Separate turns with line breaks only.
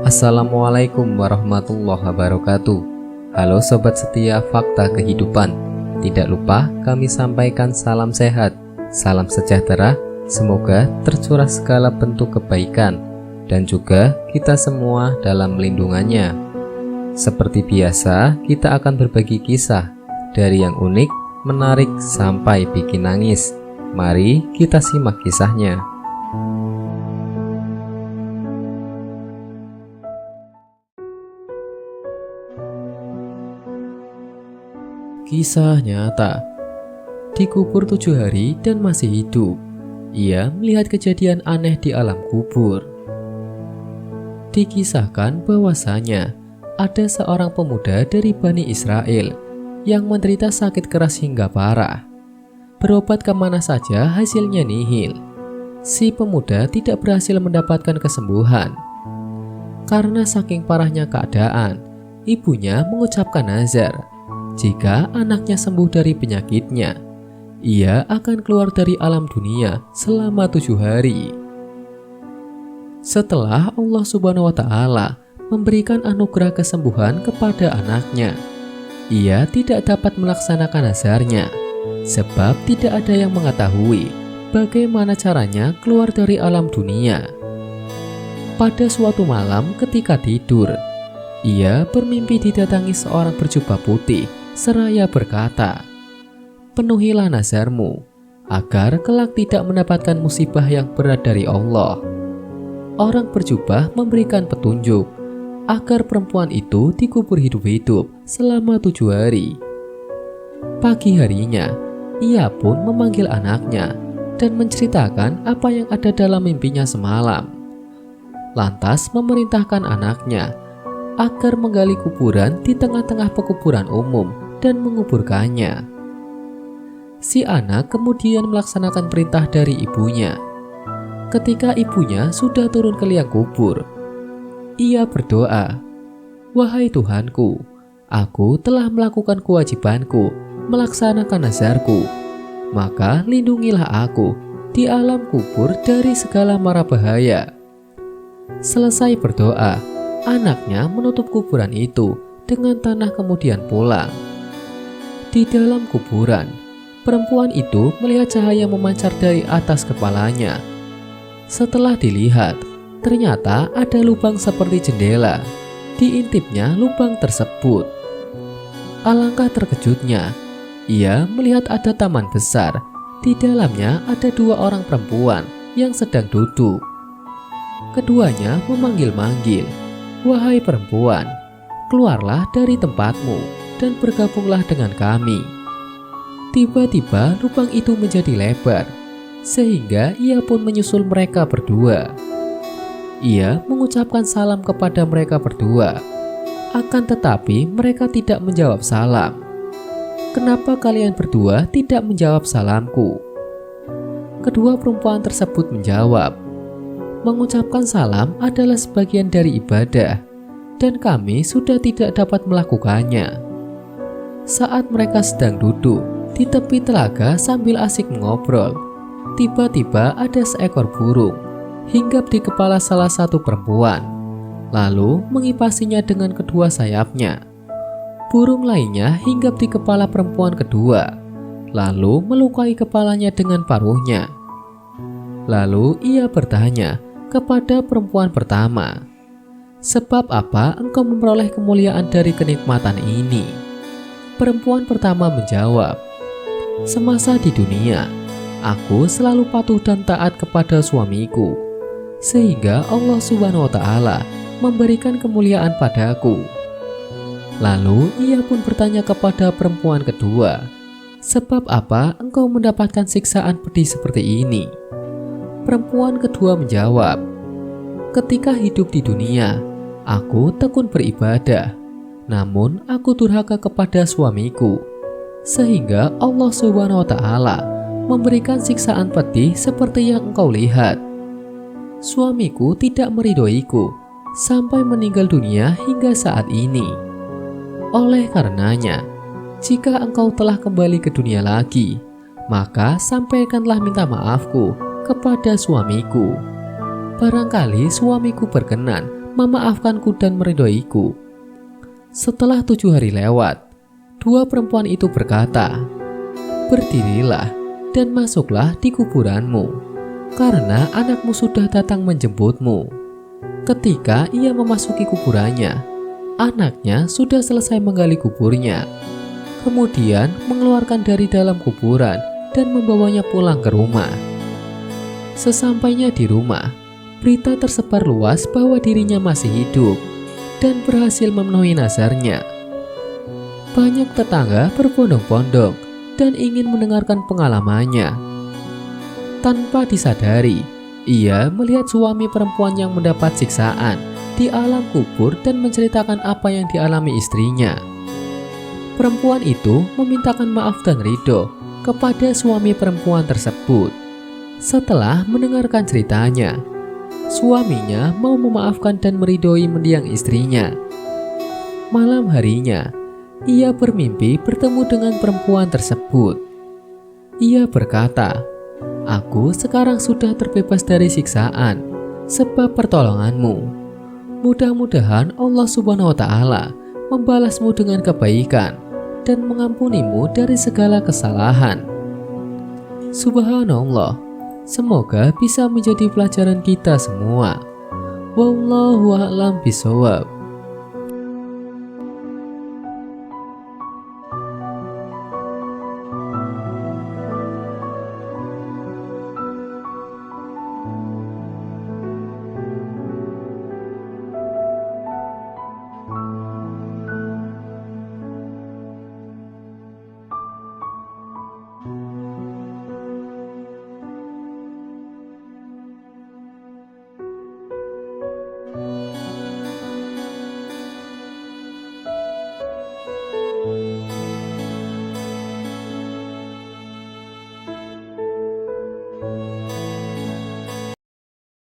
Assalamualaikum warahmatullahi wabarakatuh. Halo sobat setia Fakta Kehidupan. Tidak lupa kami sampaikan salam sehat, salam sejahtera. Semoga tercurah segala bentuk kebaikan dan juga kita semua dalam lindungannya. Seperti biasa, kita akan berbagi kisah dari yang unik, menarik sampai bikin nangis. Mari kita simak kisahnya. Kisah nyata. Dikubur 7 hari dan masih hidup. Ia melihat kejadian aneh di alam kubur. Dikisahkan bahwasanya ada seorang pemuda dari Bani Israel yang menderita sakit keras hingga parah. Berobat kemana saja hasilnya nihil. Si pemuda tidak berhasil mendapatkan kesembuhan. Karena saking parahnya keadaan, ibunya mengucapkan nazar. Jika anaknya sembuh dari penyakitnya, ia akan keluar dari alam dunia selama 7 hari. Setelah Allah Subhanahu wa Ta'ala memberikan anugerah kesembuhan kepada anaknya, ia tidak dapat melaksanakan nazarnya, sebab tidak ada yang mengetahui bagaimana caranya keluar dari alam dunia. Pada suatu malam ketika tidur, ia bermimpi didatangi seorang berjubah putih seraya berkata, "Penuhilah nazarmu, agar kelak tidak mendapatkan musibah yang berat dari Allah." Orang berjubah memberikan petunjuk agar perempuan itu dikubur hidup-hidup selama 7 hari. Pagi harinya, ia pun memanggil anaknya dan menceritakan apa yang ada dalam mimpinya semalam. Lantas memerintahkan anaknya agar menggali kuburan di tengah-tengah pekuburan umum dan menguburkannya. Si anak kemudian melaksanakan perintah dari ibunya. Ketika ibunya sudah turun ke liang kubur, ia berdoa, "Wahai Tuhanku, aku telah melakukan kewajibanku, melaksanakan nazarku, maka lindungilah aku di alam kubur dari segala mara bahaya." Selesai berdoa, anaknya menutup kuburan itu dengan tanah kemudian pulang. Di dalam kuburan, perempuan itu melihat cahaya memancar dari atas kepalanya. Setelah dilihat, ternyata ada lubang seperti jendela. Diintipnya lubang tersebut. Alangkah terkejutnya, ia melihat ada taman besar. Di dalamnya ada 2 orang perempuan yang sedang duduk. Keduanya memanggil-manggil, "Wahai perempuan, keluarlah dari tempatmu dan bergabunglah dengan kami." Tiba-tiba lubang itu menjadi lebar, sehingga ia pun menyusul mereka berdua. Ia mengucapkan salam kepada mereka berdua, akan tetapi mereka tidak menjawab salam. "Kenapa kalian berdua tidak menjawab salamku?" Kedua perempuan tersebut menjawab, "Mengucapkan salam adalah sebagian dari ibadah, dan kami sudah tidak dapat melakukannya." Saat mereka sedang duduk di tepi telaga sambil asik mengobrol, tiba-tiba ada seekor burung hinggap di kepala salah satu perempuan, lalu mengipasinya dengan kedua sayapnya. Burung lainnya hinggap di kepala perempuan kedua, lalu melukai kepalanya dengan paruhnya. Lalu ia bertanya kepada perempuan pertama, "Sebab apa engkau memperoleh kemuliaan dari kenikmatan ini?" Perempuan pertama menjawab, "Semasa di dunia, aku selalu patuh dan taat kepada suamiku, sehingga Allah Subhanahu wa Ta'ala memberikan kemuliaan padaku." Lalu ia pun bertanya kepada perempuan kedua, "Sebab apa engkau mendapatkan siksaan pedih seperti ini?" Perempuan kedua menjawab, "Ketika hidup di dunia, aku tekun beribadah, namun aku durhaka kepada suamiku, sehingga Allah Subhanahu wa Ta'ala memberikan siksaan pedih seperti yang engkau lihat. Suamiku tidak meridhoiku sampai meninggal dunia hingga saat ini. Oleh karenanya, jika engkau telah kembali ke dunia lagi, maka sampaikanlah minta maafku kepada suamiku. Barangkali suamiku berkenan memaafkanku dan meridhoiku. Setelah 7 hari lewat, 2 perempuan itu berkata, "Berdirilah dan masuklah di kuburanmu, karena anakmu sudah datang menjemputmu." Ketika ia memasuki kuburannya, anaknya sudah selesai menggali kuburnya, kemudian mengeluarkan dari dalam kuburan dan membawanya pulang ke rumah. Sesampainya di rumah, berita tersebar luas bahwa dirinya masih hidup dan berhasil memenuhi nazarnya. Banyak tetangga berbondong-bondong dan ingin mendengarkan pengalamannya. Tanpa disadari, ia melihat suami perempuan yang mendapat siksaan di alam kubur dan menceritakan apa yang dialami istrinya. Perempuan itu memintakan maaf dan ridho kepada suami perempuan tersebut. Setelah mendengarkan ceritanya, suaminya mau memaafkan dan meridhoi mendiang istrinya. Malam harinya, ia bermimpi bertemu dengan perempuan tersebut. Ia berkata, "Aku sekarang sudah terbebas dari siksaan sebab pertolonganmu. Mudah-mudahan Allah Subhanahu wa Ta'ala membalasmu dengan kebaikan dan mengampunimu dari segala kesalahan." Subhanallah, semoga bisa menjadi pelajaran kita semua. Wallahu a'lam bishawab.